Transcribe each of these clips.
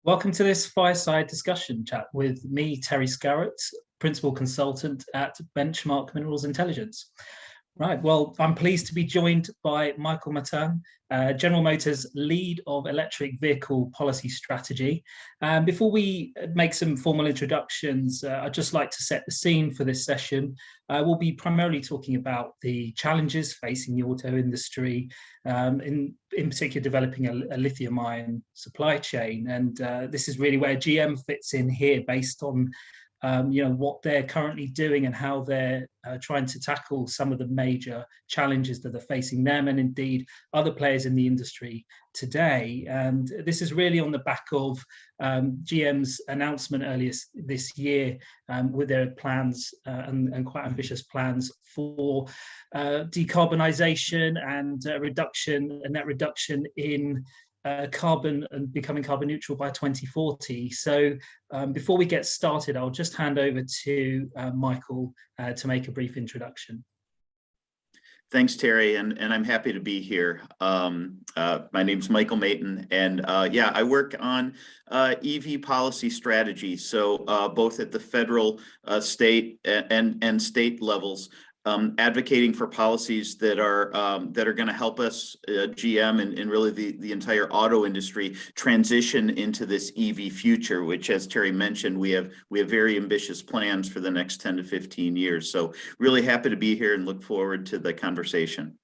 Welcome to this fireside discussion chat with me, Terry Scarrott, Principal Consultant at Benchmark Minerals Intelligence. Right, well, I'm pleased to be joined by Michael Maten, General Motors Lead of Electric Vehicle Policy Strategy. Before we make some formal introductions, I'd just like to set the scene for this session. We'll be primarily talking about the challenges facing the auto industry, in particular developing a lithium-ion supply chain. And this is really where GM fits in here based on what they're currently doing and how they're trying to tackle some of the major challenges that are facing them and indeed other players in the industry today. And this is really on the back of GM's announcement earlier this year with their plans and quite ambitious plans for decarbonisation and net reduction in carbon and becoming carbon neutral by 2040. So before we get started, I'll just hand over to Michael to make a brief introduction. Thanks, Terry, and I'm happy to be here. My name's Michael Maten, and I work on EV policy strategy, so both at the federal, state, and state levels. Advocating for policies that are going to help us, GM and really the entire auto industry, transition into this EV future, which, as Terry mentioned, we have very ambitious plans for the next 10 to 15 years. So really happy to be here and look forward to the conversation.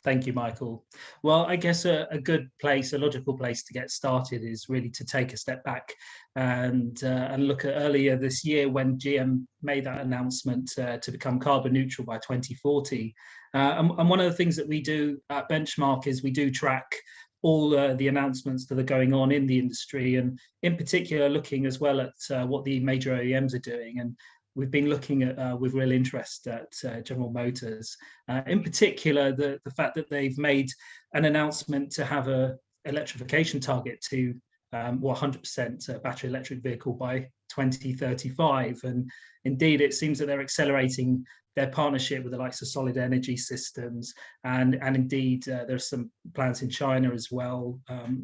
Thank you, Michael. Well, I guess a good place, a logical place to get started is really to take a step back and look at earlier this year when GM made that announcement to become carbon neutral by 2040. And one of the things that we do at Benchmark is we do track all the announcements that are going on in the industry, and in particular looking as well at what the major OEMs are doing. And we've been looking at with real interest at General Motors, in particular the fact that they've made an announcement to have a electrification target to 100% battery electric vehicle by 2035. And indeed, it seems that they're accelerating their partnership with the likes of Solid Energy Systems, and indeed there's some plans in China as well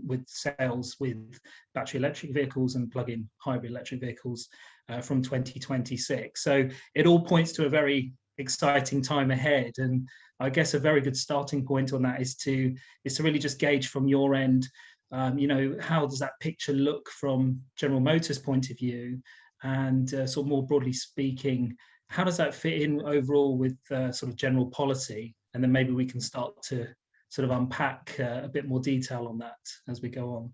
with sales with battery electric vehicles and plug-in hybrid electric vehicles from 2026. So it all points to a very exciting time ahead. And I guess a very good starting point on that is to really just gauge from your end, how does that picture look from General Motors' point of view? And sort of more broadly speaking, how does that fit in overall with sort of general policy? And then maybe we can start to sort of unpack a bit more detail on that as we go on.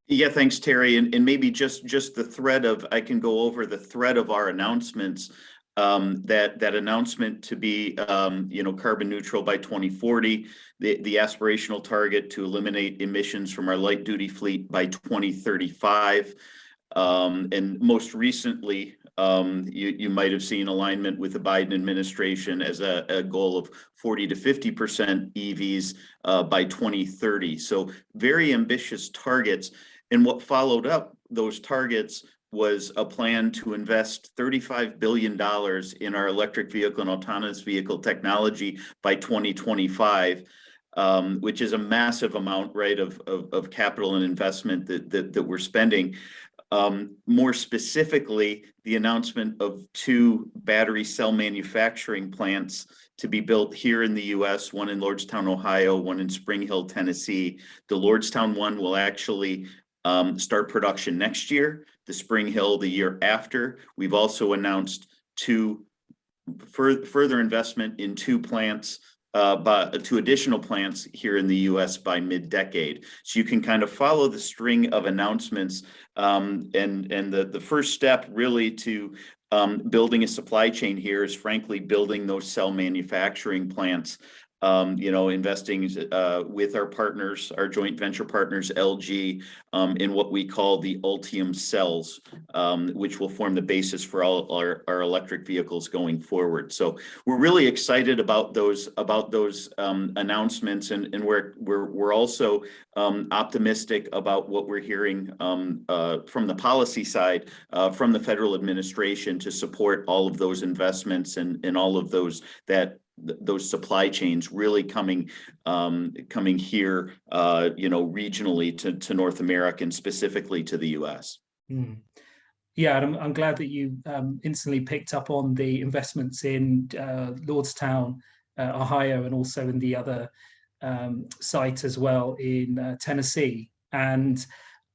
Yeah, thanks, Terry. And maybe just the thread of, I can go over the thread of our announcements, that announcement to be, carbon neutral by 2040, the aspirational target to eliminate emissions from our light duty fleet by 2035. And most recently, you might have seen alignment with the Biden administration as a goal of 40 to 50% EVs by 2030. So very ambitious targets. And what followed up those targets was a plan to invest $35 billion in our electric vehicle and autonomous vehicle technology by 2025. Which is a massive amount, right, of capital and investment that we're spending. More specifically, the announcement of 2 battery cell manufacturing plants to be built here in the U.S., one in Lordstown, Ohio, one in Spring Hill, Tennessee. The Lordstown one will actually start production next year, the Spring Hill the year after. We've also announced further investment in 2 plants, but 2 additional plants here in the U.S. by mid-decade. So you can kind of follow the string of announcements, and the first step really to building a supply chain here is frankly building those cell manufacturing plants. Investing with our partners, our joint venture partners, LG, in what we call the Ultium cells, which will form the basis for all our electric vehicles going forward. So we're really excited about those announcements, and we're also optimistic about what we're hearing from the policy side, from the federal administration to support all of those investments and all of those that those supply chains really coming here, regionally to North America and specifically to the U.S. Mm. Yeah, and I'm glad that you instantly picked up on the investments in Lordstown, Ohio, and also in the other site as well in Tennessee. And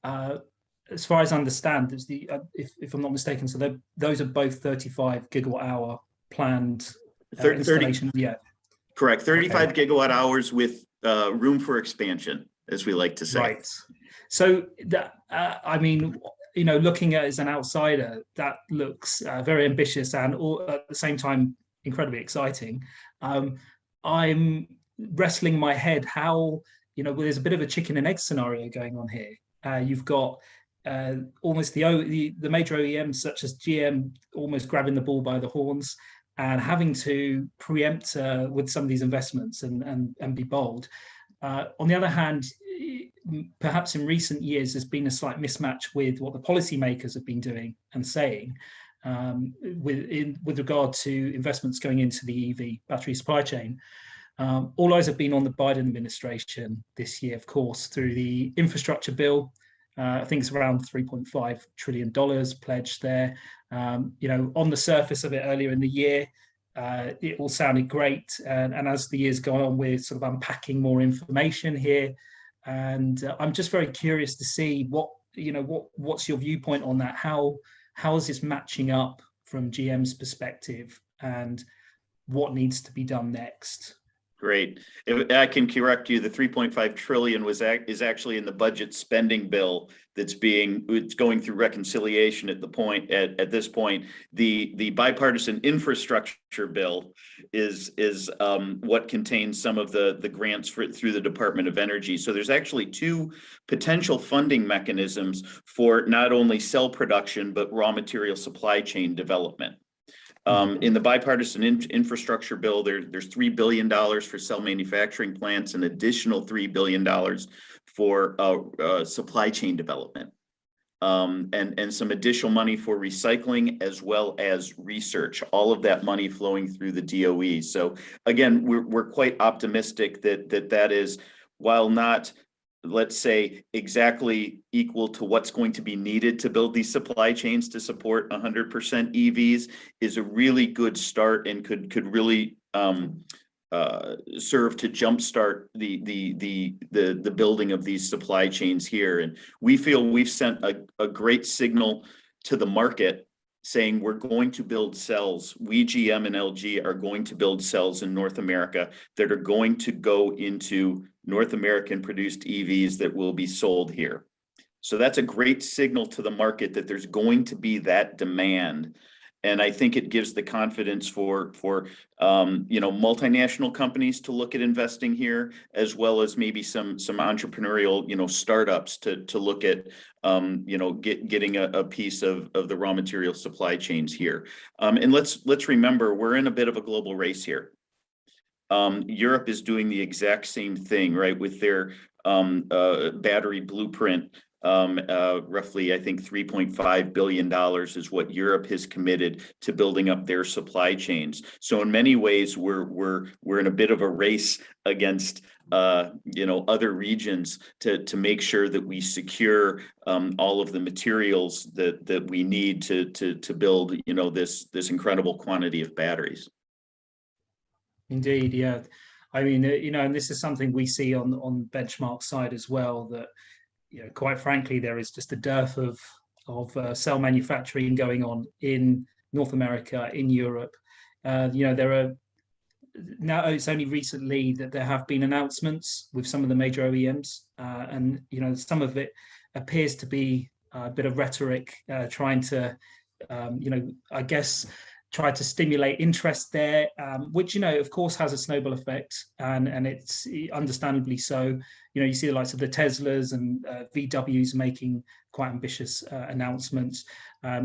as far as I understand, there's if I'm not mistaken, so those are both 35 gigawatt hour planned installation. Yeah, correct. 35 okay. gigawatt hours with room for expansion, as we like to say. Right. So that I mean, looking at it as an outsider, that looks very ambitious and at the same time incredibly exciting. I'm wrestling my head how, there's a bit of a chicken and egg scenario going on here. You've got almost the major OEMs such as GM almost grabbing the bull by the horns and having to preempt with some of these investments and be bold. On the other hand, perhaps in recent years, there's been a slight mismatch with what the policymakers have been doing and saying with regard to investments going into the EV battery supply chain. All eyes have been on the Biden administration this year, of course, through the infrastructure bill. I think it's around $3.5 trillion pledged there. On the surface of it earlier in the year, it all sounded great. And as the years go on, we're sort of unpacking more information here. And I'm just very curious to see what's your viewpoint on that? How is this matching up from GM's perspective, and what needs to be done next? Great. If I can correct you, the 3.5 trillion is actually in the budget spending bill it's going through reconciliation at this point. The bipartisan infrastructure bill is what contains some of the grants through the Department of Energy. So there's actually two potential funding mechanisms for not only cell production but raw material supply chain development. In the bipartisan infrastructure bill, there's $3 billion for cell manufacturing plants, and additional $3 billion for supply chain development, and some additional money for recycling as well as research. All of that money flowing through the DOE. So again, we're quite optimistic that is, while not, let's say, exactly equal to what's going to be needed to build these supply chains to support 100% EVs, is a really good start and could really serve to jumpstart the building of these supply chains here. And we feel we've sent a great signal to the market saying we're going to build cells. We, GM and LG, are going to build cells in North America that are going to go into North American produced EVs that will be sold here. So that's a great signal to the market that there's going to be that demand. And I think it gives the confidence for multinational companies to look at investing here, as well as maybe some entrepreneurial startups to look at getting a piece of the raw material supply chains here. And let's remember, we're in a bit of a global race here. Europe is doing the exact same thing, right, with their battery blueprint. Roughly, I think $3.5 billion is what Europe has committed to building up their supply chains. So in many ways, we're in a bit of a race against other regions to make sure that we secure all of the materials that we need to build this incredible quantity of batteries. Indeed, yeah. I mean, and this is something we see on Benchmark side as well, that quite frankly, there is just a dearth of cell manufacturing going on in North America, in Europe. There are now, it's only recently that there have been announcements with some of the major OEMs, and some of it appears to be a bit of rhetoric, trying to, I guess, try to stimulate interest there, which, of course, has a snowball effect, and it's understandably so. You see the likes of the Teslas and VWs making quite ambitious announcements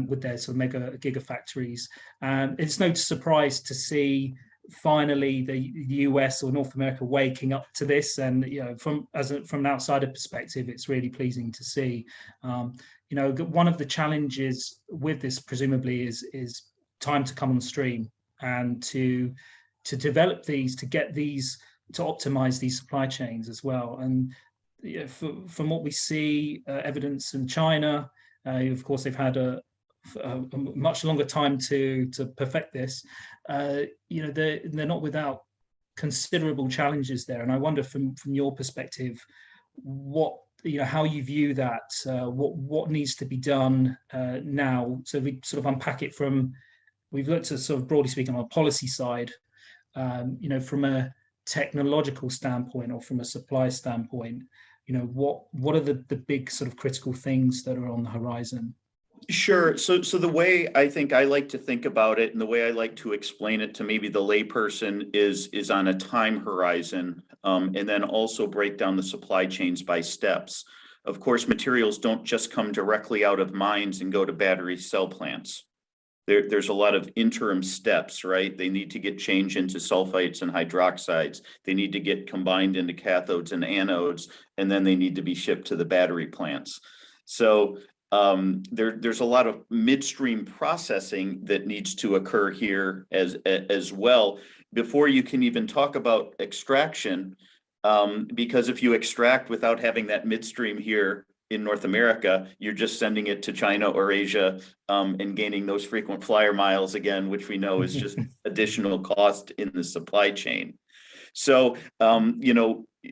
with their sort of mega gigafactories. It's no surprise to see finally the US or North America waking up to this, and from an outsider perspective, it's really pleasing to see. One of the challenges with this presumably is time to come on stream and to develop these, to get these, to optimize these supply chains as well. And from what we see, evidence in China, of course, they've had a much longer time to perfect this. They're not without considerable challenges there. And I wonder, from your perspective, what, how you view that, what needs to be done now. So we sort of unpack it we've looked at, sort of broadly speaking, on a policy side, from a technological standpoint or from a supply standpoint, what are the big sort of critical things that are on the horizon? Sure. So the way I think I like to think about it, and the way I like to explain it to maybe the layperson, is on a time horizon, and then also break down the supply chains by steps. Of course, materials don't just come directly out of mines and go to battery cell plants. There's a lot of interim steps, right? They need to get changed into sulfites and hydroxides. They need to get combined into cathodes and anodes, and then they need to be shipped to the battery plants. So there's a lot of midstream processing that needs to occur here as well before you can even talk about extraction, because if you extract without having that midstream here in North America, you're just sending it to China or Asia, and gaining those frequent flyer miles again, which we know is just additional cost in the supply chain. So,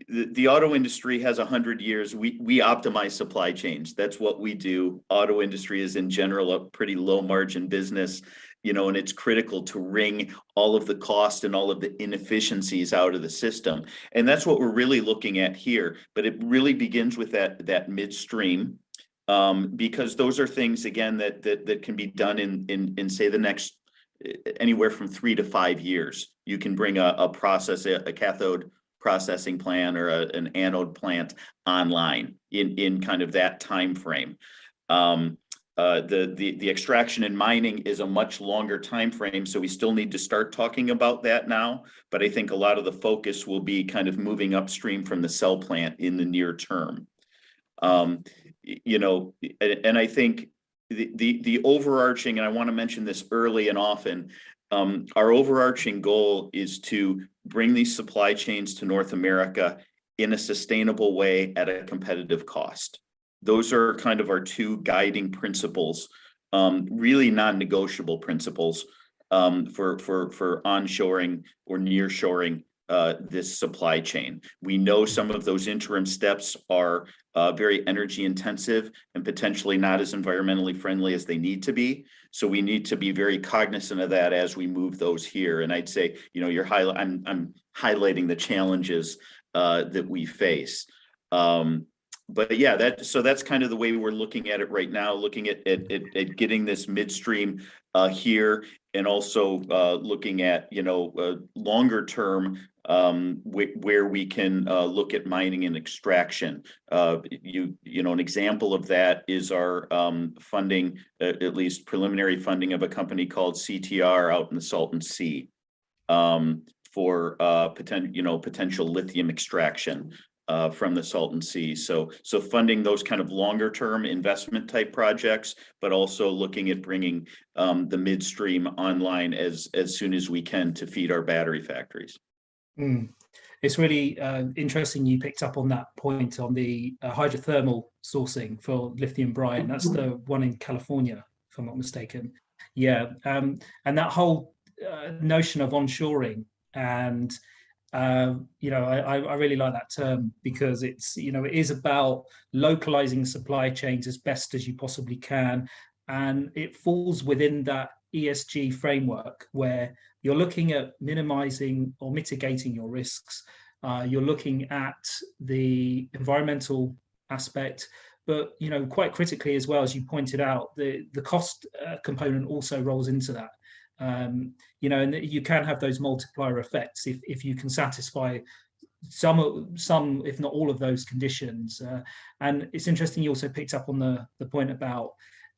the auto industry has 100 years. We optimize supply chains. That's what we do. Auto industry is in general a pretty low margin business, and it's critical to wring all of the cost and all of the inefficiencies out of the system. And that's what we're really looking at here. But it really begins with that midstream, because those are things, again, that can be done in say the next anywhere from 3 to 5 years. You can bring a cathode processing plant or an anode plant online in kind of that time frame. The extraction and mining is a much longer time frame, so we still need to start talking about that now. But I think a lot of the focus will be kind of moving upstream from the cell plant in the near term. And I think the overarching, and I want to mention this early and often, our overarching goal is to bring these supply chains to North America in a sustainable way at a competitive cost. Those are kind of our two guiding principles, really non-negotiable principles, for onshoring or nearshoring this supply chain. We know some of those interim steps are very energy intensive and potentially not as environmentally friendly as they need to be. So we need to be very cognizant of that as we move those here. And I'd say, I'm highlighting the challenges that we face. But yeah, that's kind of the way we're looking at it right now, looking at getting this midstream here, and also looking at longer term, where we can look at mining and extraction. An example of that is our funding, at least preliminary funding, of a company called CTR out in the Salton Sea, for potential lithium extraction from the Salton Sea. So funding those kind of longer term investment type projects, but also looking at bringing the midstream online as soon as we can to feed our battery factories. It's really interesting you picked up on that point on the hydrothermal sourcing for lithium brine. That's the one in California, if I'm not mistaken. Yeah, and that whole notion of onshoring, and I really like that term, because it's it is about localizing supply chains as best as you possibly can, and it falls within that ESG framework where you're looking at minimizing or mitigating your risks. You're looking at the environmental aspect, but quite critically as well, as you pointed out, the cost component also rolls into that. And you can have those multiplier effects if you can satisfy some, if not all of those conditions. And it's interesting you also picked up on the point about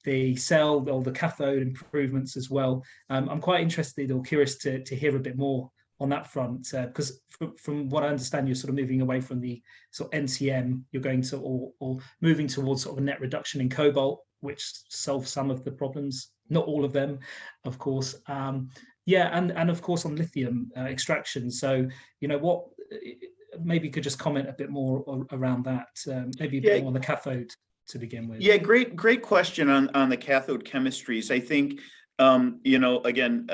the cell or the cathode improvements as well. I'm quite interested or curious to hear a bit more on that front, because from what I understand, you're sort of moving away from the sort of NCM, you're going to or moving towards sort of a net reduction in cobalt, which solves some of the problems not all of them, of course. Yeah, and of course on lithium extraction. So, what maybe you could just comment a bit more around that, maybe a bit more on the cathode to begin with. Yeah, great question on the cathode chemistries. I think, again,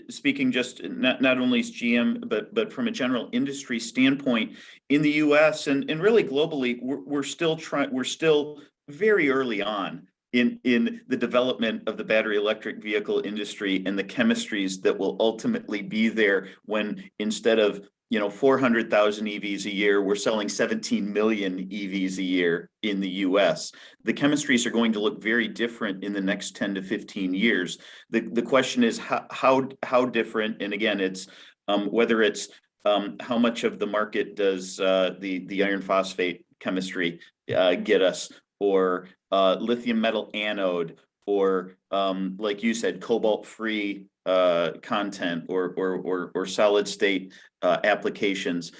speaking just not only as GM, but from a general industry standpoint in the U.S. and really globally, we're still very early on in the development of the battery electric vehicle industry and the chemistries that will ultimately be there when instead of 400,000 EVs a year, we're selling 17 million EVs a year in the US. The chemistries are going to look very different in the next 10 to 15 years. The question is how different, and again, it's whether it's how much of the market does the iron phosphate chemistry get us, or lithium metal anode, or like you said, cobalt-free content, or solid state applications.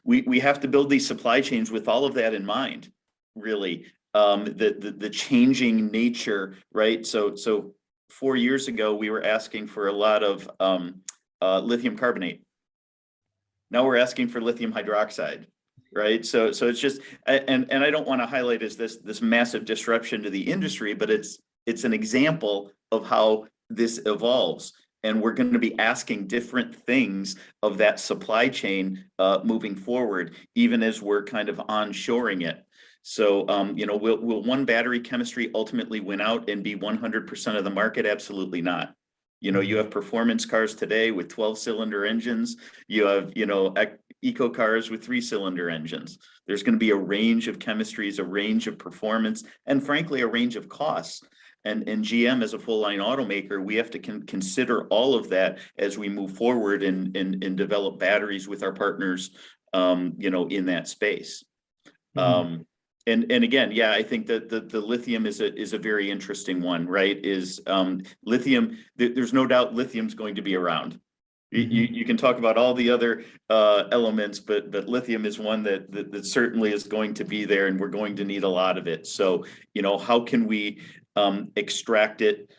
We have to build these supply chains with all of that in mind, really. The changing nature, right? So 4 years ago, we were asking for a lot of lithium carbonate. Now we're asking for lithium hydroxide, right? So it's just, and I don't want to highlight as this massive disruption to the industry, but it's an example of how this evolves. And we're going to be asking different things of that supply chain moving forward, even as we're kind of onshoring it. So, will one battery chemistry ultimately win out and be 100% of the market? Absolutely not. You have performance cars today with 12-cylinder engines. You have, eco cars with 3-cylinder engines. There's going to be a range of chemistries, a range of performance, and frankly, a range of costs. And GM, as a full line automaker, we have to consider all of that as we move forward and develop batteries with our partners, in that space. And again, yeah, I think that the lithium is a very interesting one, right? Lithium, there's no doubt lithium's going to be around. You can talk about all the other elements, but lithium is one that certainly is going to be there, and we're going to need a lot of it. So, how can we extract it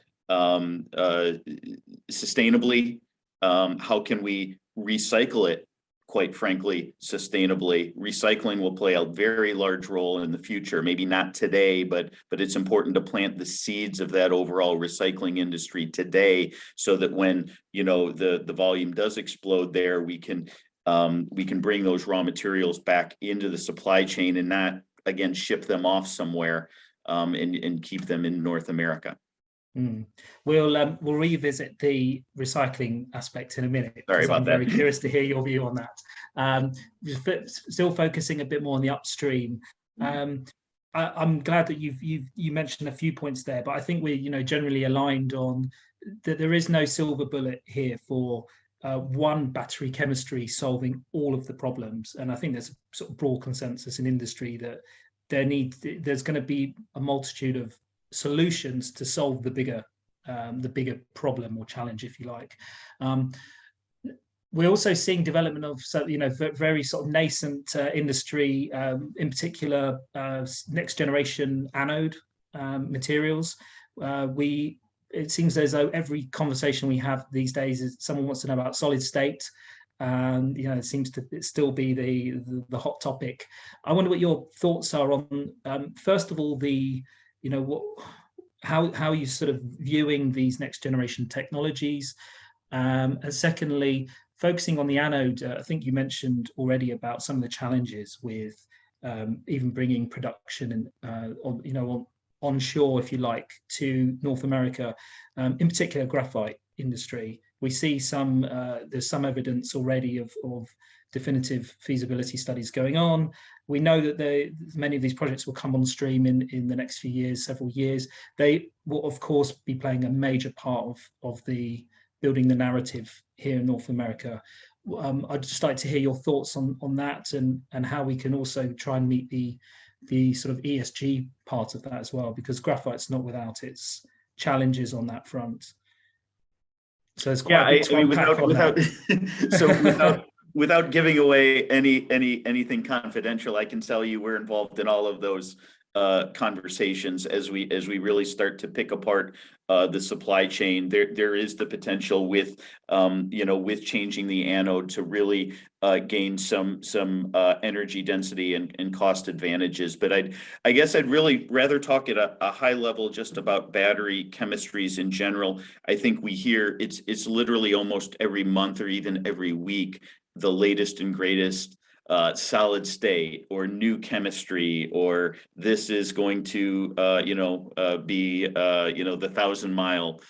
sustainably? How can we recycle it, quite frankly, sustainably? Recycling will play a very large role in the future, maybe not today, but it's important to plant the seeds of that overall recycling industry today, so that when the volume does explode there, we can bring those raw materials back into the supply chain and not again ship them off somewhere, and keep them in North America. We'll revisit the recycling aspect in a minute. Sorry about I'm that. very curious to hear your view on that. Still focusing a bit more on the upstream. I'm glad that you mentioned a few points there, but I think we're generally aligned on that there is no silver bullet here for one battery chemistry solving all of the problems. And I think there's a sort of broad consensus in industry that there's going to be a multitude of solutions to solve the bigger problem or challenge, if you like. We're also seeing development of very sort of nascent industry, in particular next generation anode materials. It seems as though every conversation we have these days is someone wants to know about solid state. It seems to still be the hot topic. I wonder what your thoughts are on first of all how you sort of viewing these next generation technologies, and secondly, focusing on the anode. I think you mentioned already about some of the challenges with even bringing production and onshore, if you like, to North America, in particular graphite industry. We see there's some evidence already of definitive feasibility studies going on. We know that many of these projects will come on stream in the next few years, several years. They will, of course, be playing a major part of the building the narrative here in North America. I'd just like to hear your thoughts on that and how we can also try and meet the sort of ESG part of that as well, because graphite's not without its challenges on that front. So it's quite without giving away anything confidential, I can tell you we're involved in all of those conversations as we really start to pick apart the supply chain. There is the potential with with changing the anode to really gain some energy density and cost advantages. But I guess I'd really rather talk at a high level just about battery chemistries in general. I think we hear it's literally almost every month or even every week the latest and greatest solid state or new chemistry, or this is going to be the 1,000-mile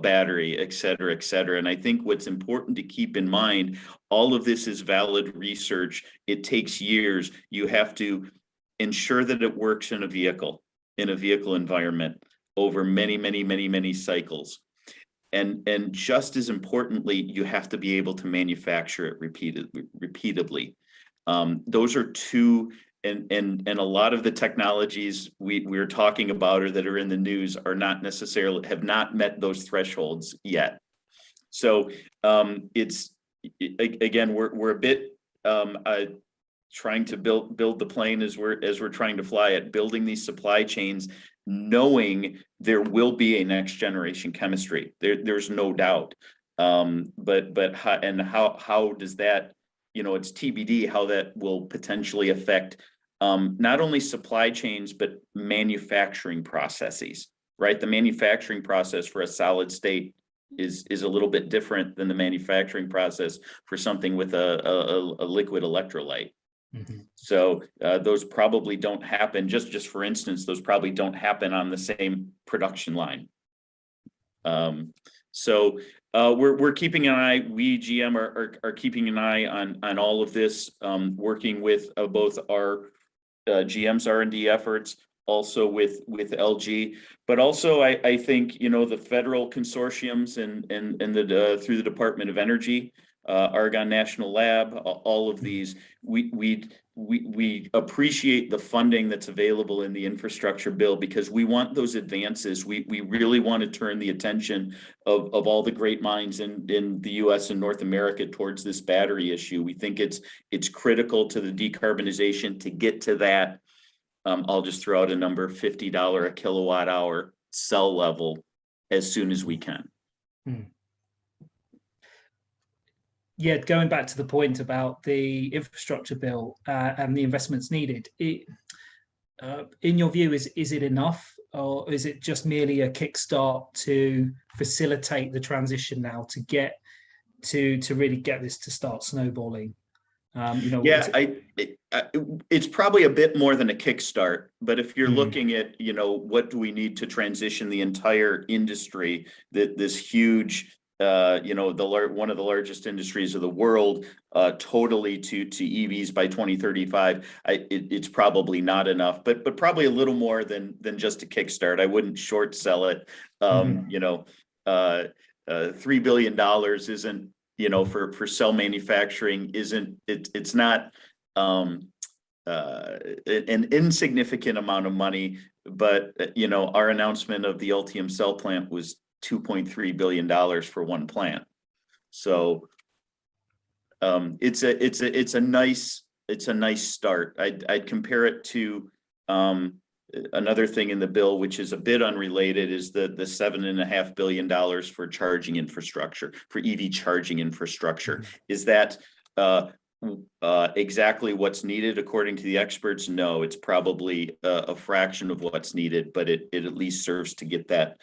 battery, et cetera, et cetera. And I think what's important to keep in mind, all of this is valid research. It takes years. You have to ensure that it works in a vehicle environment over many cycles. And just as importantly, you have to be able to manufacture it repeatedly. Those are two, and a lot of the technologies we're talking about or that are in the news are not necessarily, have not met those thresholds yet. So it's again, we're a bit trying to build the plane as we're trying to fly it, building these supply chains, knowing there will be a next generation chemistry. There's no doubt. But how does that, it's TBD how that will potentially affect not only supply chains, but manufacturing processes, right? The manufacturing process for a solid state is a little bit different than the manufacturing process for something with a liquid electrolyte. Mm-hmm. So those probably don't happen, just for instance, those probably don't happen on the same production line. So we're keeping an eye. We GM are keeping an eye on all of this, working with both our GM's R&D efforts, also with LG, but also I think the federal consortiums and the through the Department of Energy, Argonne National Lab, all of these, we appreciate the funding that's available in the infrastructure bill because we want those advances. We really want to turn the attention of all the great minds in the U.S. and North America towards this battery issue. We think it's critical to the decarbonization to get to that. I'll just throw out a number, $50 a kilowatt hour cell level as soon as we can. Yeah, going back to the point about the infrastructure bill and the investments needed, in your view, is it enough, or is it just merely a kickstart to facilitate the transition now to get to really get this to start snowballing? It's probably a bit more than a kickstart, but if you're looking at, what do we need to transition the entire industry, this huge, one of the largest industries of the world, totally to EVs by 2035, it's probably not enough, but probably a little more than just a kickstart. I wouldn't short sell it. $3 billion isn't, for cell manufacturing it's not an insignificant amount of money, but our announcement of the Ultium cell plant was $2.3 billion for one plant. So it's a nice start. I'd compare it to another thing in the bill, which is a bit unrelated, is the $7.5 billion for charging infrastructure, for EV charging infrastructure. Is that exactly what's needed according to the experts? No, it's probably a fraction of what's needed, but it at least serves to get that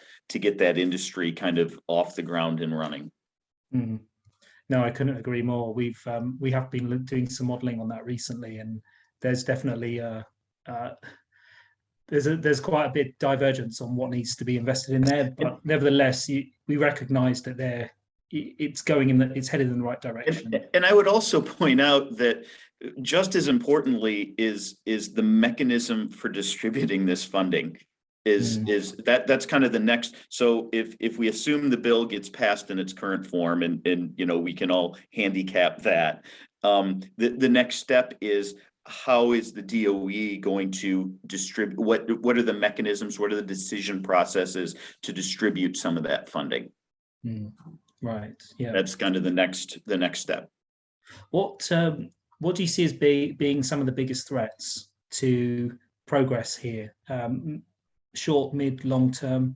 industry kind of off the ground and running. No, I couldn't agree more. We have been doing some modeling on that recently, and there's definitely there's quite a bit divergence on what needs to be invested in there, but nevertheless, we recognise that it's headed in the right direction. And I would also point out that just as importantly is the mechanism for distributing this funding. That's kind of the next. So if we assume the bill gets passed in its current form, and we can all handicap that, the next step is, how is the DOE going to distribute? What are the mechanisms? What are the decision processes to distribute some of that funding? Right. Yeah. That's kind of the next step. What do you see as being some of the biggest threats to progress here, short, mid, long term?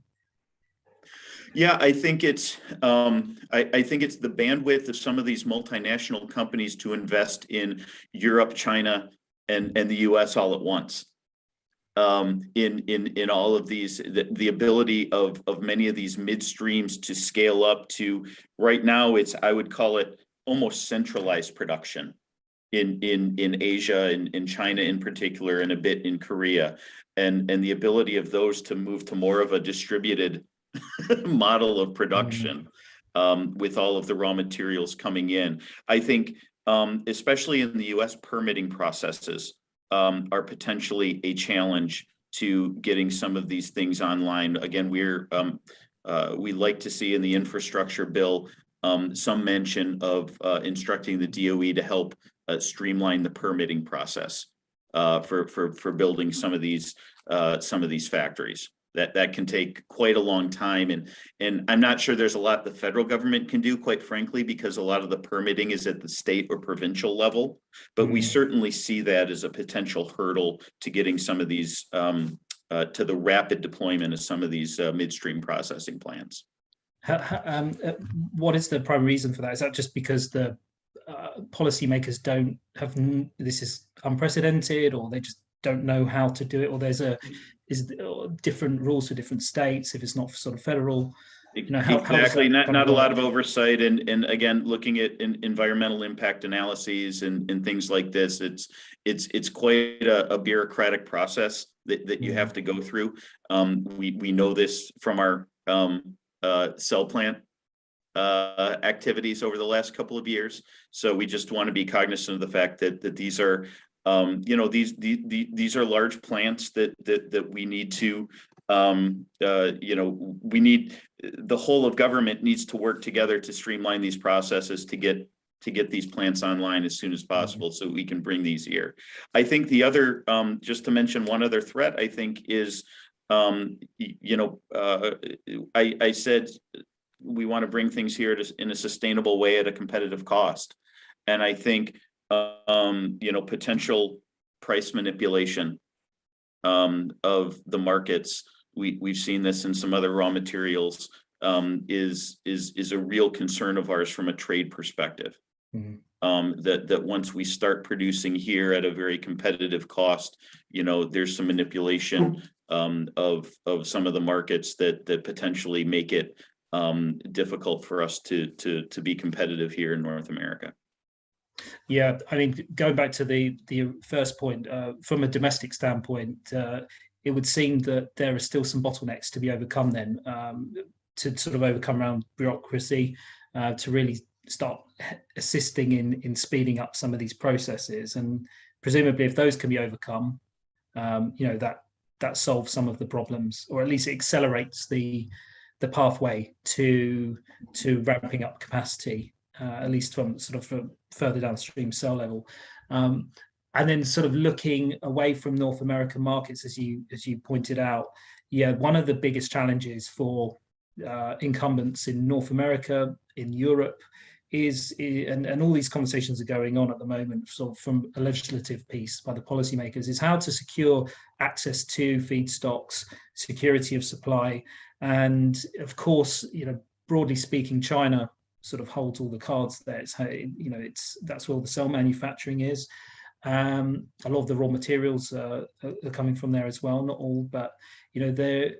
Yeah, I think it's I think it's the bandwidth of some of these multinational companies to invest in Europe, China, and the U.S. all at once. In all of these, the ability of many of these midstreams to scale up to right now, I would call it almost centralized production in Asia, in China in particular, and a bit in Korea, and the ability of those to move to more of a distributed model of production, with all of the raw materials coming in. I think, especially in the U.S., permitting processes are potentially a challenge to getting some of these things online. Again, we like to see in the infrastructure bill some mention of instructing the DOE to help streamline the permitting process for building some of these factories. That can take quite a long time, and I'm not sure there's a lot the federal government can do, quite frankly, because a lot of the permitting is at the state or provincial level. But we certainly see that as a potential hurdle to getting some of these to the rapid deployment of some of these midstream processing plants. What is the primary reason for that? Is that just because the policymakers don't have, this is unprecedented, or they just don't know how to do it, or is different rules for different states if it's not sort of federal? Exactly. Not a lot of oversight, and again, looking at environmental impact analyses and things like this, it's quite a bureaucratic process that you have to go through. We know this from our cell plant activities over the last couple of years. So we just want to be cognizant of the fact that these are these are large plants that we need to we need, the whole of government needs to work together to streamline these processes to get these plants online as soon as possible, so we can bring these here. I think the other, just to mention one other threat, I think is, I said we want to bring things here in a sustainable way at a competitive cost. And I think, potential price manipulation of the markets, we've seen this in some other raw materials, is a real concern of ours from a trade perspective. That once we start producing here at a very competitive cost, there's some manipulation of some of the markets that potentially make it difficult for us to be competitive here in North America. Yeah, I mean, going back to the first point, from a domestic standpoint, it would seem that there are still some bottlenecks to be overcome then, to sort of overcome around bureaucracy, to really start assisting in speeding up some of these processes. And presumably if those can be overcome, that solves some of the problems, or at least it accelerates the pathway to ramping up capacity, at least from further downstream cell level. And then sort of looking away from North American markets, as you pointed out, one of the biggest challenges for incumbents in North America, in Europe, and all these conversations are going on at the moment, sort of from a legislative piece by the policymakers, is how to secure access to feedstocks, security of supply, and of course, broadly speaking, China sort of holds all the cards there. That's where all the cell manufacturing is. A lot of the raw materials are coming from there as well, not all, but there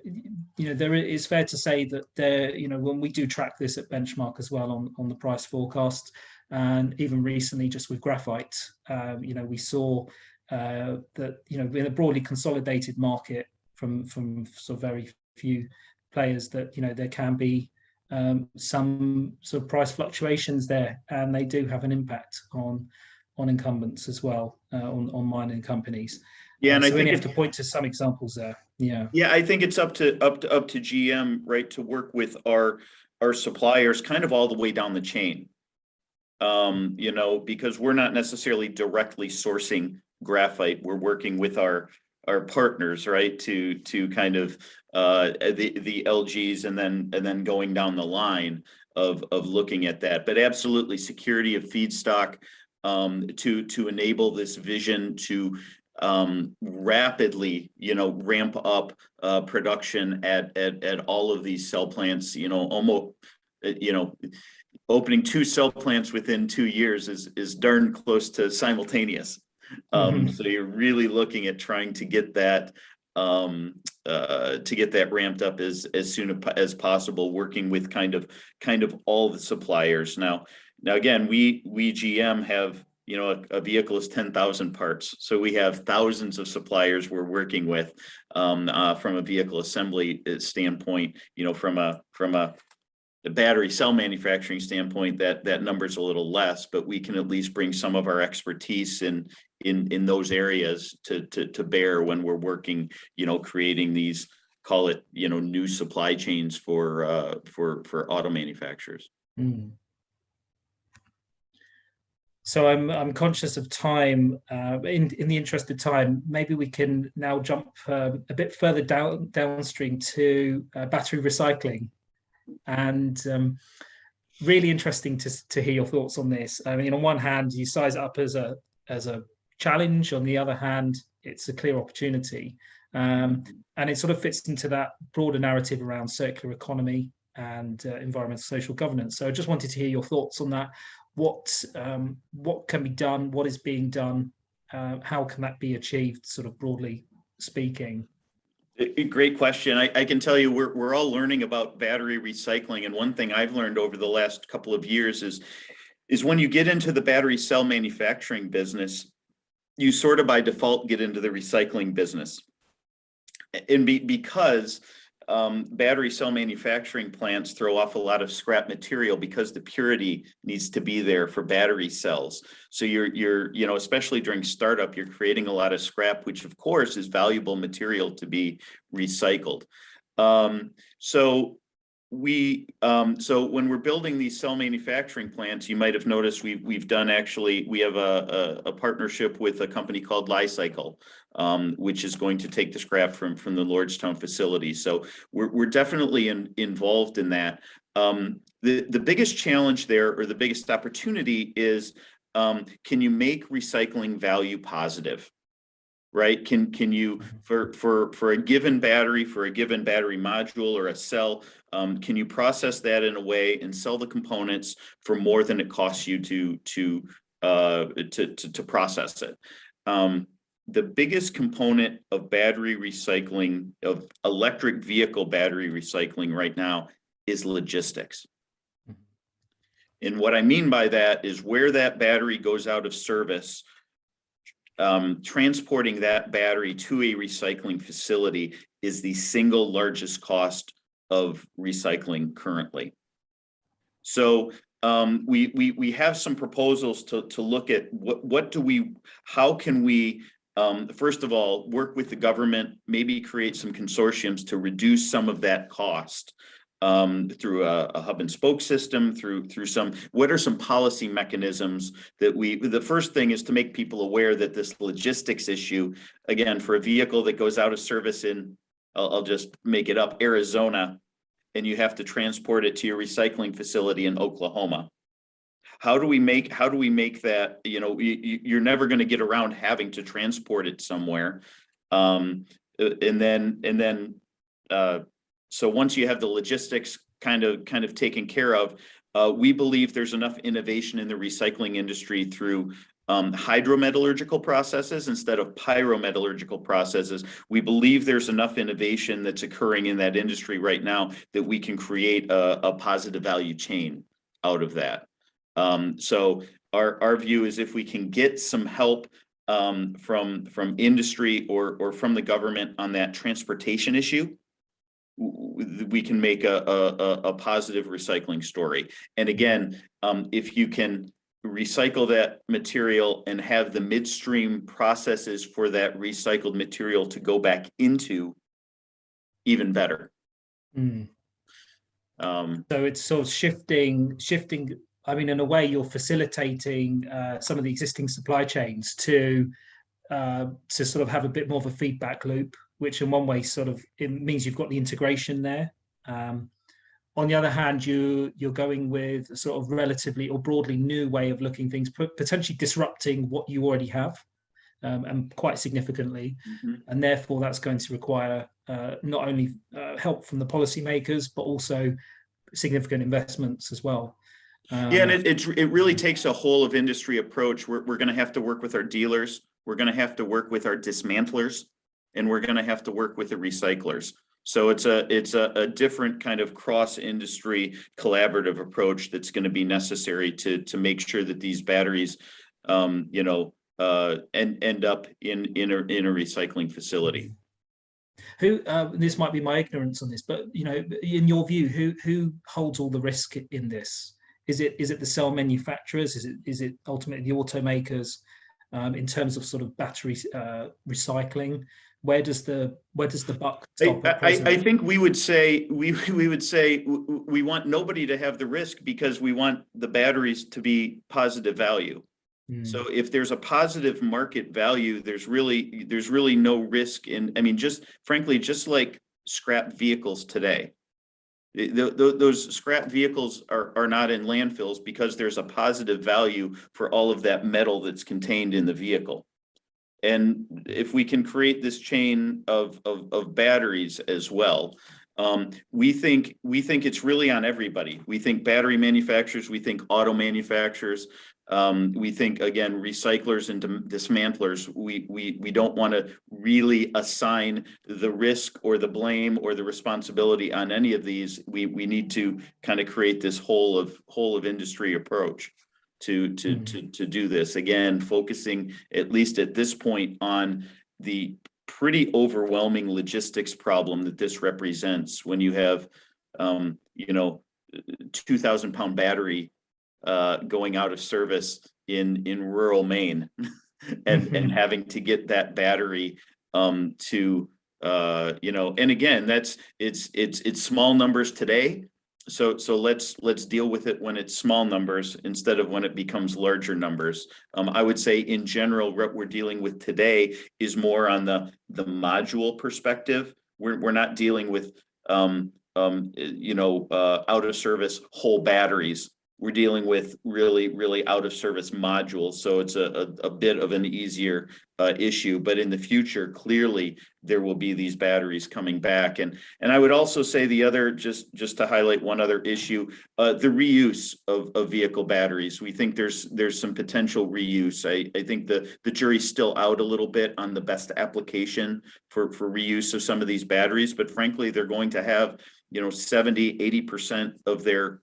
is fair to say that there, when we do track this at Benchmark as well on the price forecast, and even recently just with graphite, we saw that in a broadly consolidated market from sort of very few players, that there can be some sort of price fluctuations there, and they do have an impact on incumbents as well, on mining companies. Yeah, and so I think we have to point to some examples there. Yeah, I think it's up to GM, right, to work with our suppliers kind of all the way down the chain. Because we're not necessarily directly sourcing graphite. We're working with our partners, right, to kind of the LGs, and then going down the line of looking at that. But absolutely, security of feedstock, to enable this vision to rapidly, ramp up production at all of these cell plants, almost, opening 2 cell plants within 2 years is darn close to simultaneous. So you're really looking at trying to get that ramped up as soon as possible, working with kind of all the suppliers. Now again, we GM have, a vehicle is 10,000 parts, so we have thousands of suppliers we're working with from a vehicle assembly standpoint. From a battery cell manufacturing standpoint, that number's a little less, but we can at least bring some of our expertise in those areas to bear when we're working, creating these, call it, new supply chains for auto manufacturers. So I'm conscious of time. In the interest of time, maybe we can now jump a bit further downstream to battery recycling. And really interesting to hear your thoughts on this. I mean, on one hand, you size it up as a challenge. On the other hand, it's a clear opportunity, and it sort of fits into that broader narrative around circular economy and environmental social governance. So I just wanted to hear your thoughts on that. What can be done? What is being done? How can that be achieved, sort of broadly speaking? Great question. I can tell you we're all learning about battery recycling, and one thing I've learned over the last couple of years is when you get into the battery cell manufacturing business, you sort of by default get into the recycling business, and because battery cell manufacturing plants throw off a lot of scrap material because the purity needs to be there for battery cells. So you're especially during startup, you're creating a lot of scrap, which of course is valuable material to be recycled. So when we're building these cell manufacturing plants, you might have noticed we have a partnership with a company called Li-Cycle, which is going to take the scrap from the Lordstown facility. So we're definitely involved in that. The biggest challenge there, or the biggest opportunity, is can you make recycling value positive? Right? Can you, for a given battery, for a given battery module or a cell, can you process that in a way and sell the components for more than it costs you to process it? The biggest component of battery recycling, of electric vehicle battery recycling right now, is logistics. And what I mean by that is where that battery goes out of service, transporting that battery to a recycling facility is the single largest cost of recycling currently. So we have some proposals to look at how can we first of all work with the government, maybe create some consortiums to reduce some of that cost. Through a hub and spoke system, through what are some policy mechanisms that the first thing is to make people aware that this logistics issue, again, for a vehicle that goes out of service in, I'll just make it up, Arizona, and you have to transport it to your recycling facility in Oklahoma. How do we make that, you're never going to get around having to transport it somewhere. So once you have the logistics kind of taken care of, we believe there's enough innovation in the recycling industry through hydrometallurgical processes instead of pyrometallurgical processes. We believe there's enough innovation that's occurring in that industry right now that we can create a positive value chain out of that. So our view is if we can get some help from industry or from the government on that transportation issue, we can make a positive recycling story. And again, if you can recycle that material and have the midstream processes for that recycled material to go back into, even better. So it's sort of shifting. I mean, in a way, you're facilitating some of the existing supply chains to sort of have a bit more of a feedback loop, which in one way sort of it means you've got the integration there. On the other hand, you're going with a sort of relatively or broadly new way of looking things, potentially disrupting what you already have. and quite significantly. Mhm. And therefore, that's going to require not only help from the policymakers, but also significant investments as well. Yeah, and it really takes a whole of industry approach. We're going to have to work with our dealers. We're going to have to work with our dismantlers, and we're going to have to work with the recyclers. So it's a different kind of cross-industry collaborative approach that's going to be necessary to make sure that these batteries, end up in a recycling facility. Who this might be my ignorance on this, but in your view, who holds all the risk in this? Is it the cell manufacturers? Is it ultimately the automakers? In terms of sort of battery recycling, where does the buck stop at present? I think we would say we want nobody to have the risk, because we want the batteries to be positive value. So if there's a positive market value, there's really no risk in, I mean, just frankly, just like scrap vehicles today. Those scrap vehicles are not in landfills because there's a positive value for all of that metal that's contained in the vehicle. And if we can create this chain of batteries as well, we think it's really on everybody. We think battery manufacturers, we think auto manufacturers, we think, again, recyclers and dismantlers. We don't want to really assign the risk or the blame or the responsibility on any of these. We need to kind of create this whole of industry approach to do this. Again, focusing, at least at this point, on the pretty overwhelming logistics problem that this represents when you have 2,000-pound battery going out of service in rural Maine and having to get that battery to and again, it's small numbers today. So let's deal with it when it's small numbers instead of when it becomes larger numbers. I would say in general, what we're dealing with today is more on the module perspective. We're not dealing with out of service whole batteries. We're dealing with really out of service modules. So it's a bit of an easier issue, but in the future, clearly there will be these batteries coming back. And I would also say the other, just to highlight one other issue, the reuse of vehicle batteries. We think there's some potential reuse. I think the jury's still out a little bit on the best application for reuse of some of these batteries, but frankly, they're going to have 70-80% of their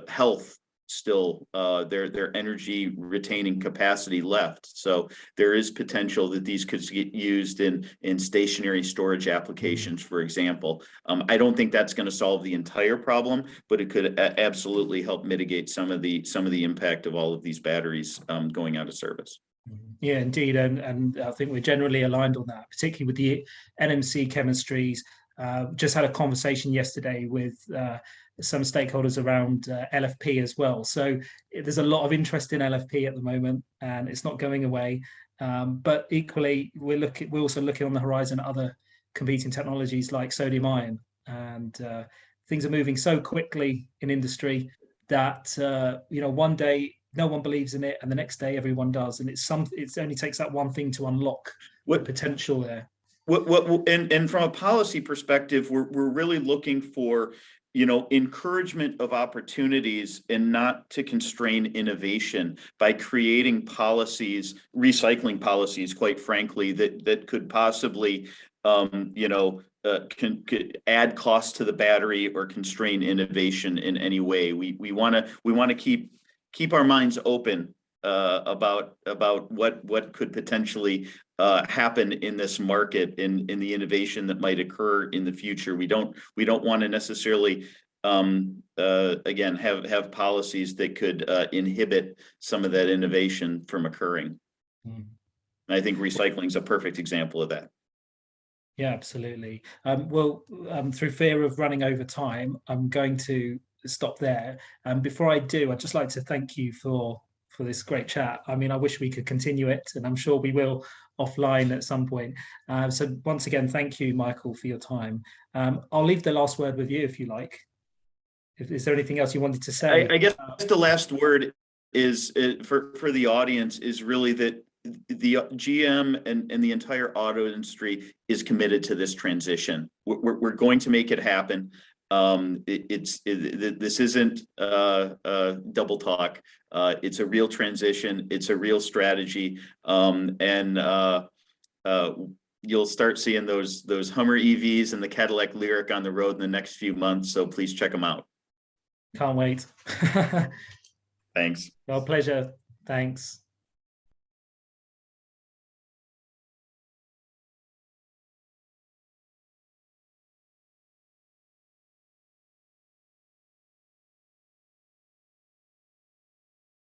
health still, their energy retaining capacity left. So there is potential that these could get used in stationary storage applications, for example. I don't think that's going to solve the entire problem, but it could absolutely help mitigate some of the impact of all of these batteries going out of service. Yeah, indeed, and I think we're generally aligned on that, particularly with the NMC chemistries. Just had a conversation yesterday with some stakeholders around LFP as well. So there's a lot of interest in LFP at the moment, and it's not going away. But equally, we're also looking on the horizon at other competing technologies like sodium ion, and things are moving so quickly in industry that one day no one believes in it, and the next day everyone does, and it only takes that one thing to unlock the potential there. And from a policy perspective, we're really looking for encouragement of opportunities and not to constrain innovation by creating policies, recycling policies, quite frankly, that could possibly could add cost to the battery or constrain innovation in any way. We want to keep our minds open about what could potentially happen in this market, in the innovation that might occur in the future. We don't want to necessarily again have policies that could inhibit some of that innovation from occurring. And I think recycling is a perfect example of that. Yeah, absolutely. Through fear of running over time, I'm going to stop there. Before I do, I'd just like to thank you for this great chat. I mean, I wish we could continue it, and I'm sure we will offline at some point. So once again, thank you, Michael, for your time. I'll leave the last word with you if you like. Is there anything else you wanted to say? I guess the last word is for the audience is really that the GM and the entire auto industry is committed to this transition. We're going to make it happen. This isn't double talk. It's a real transition. It's a real strategy. You'll start seeing those Hummer EVs and the Cadillac Lyric on the road in the next few months. So please check them out. Can't wait. Thanks. Well, pleasure. Thanks.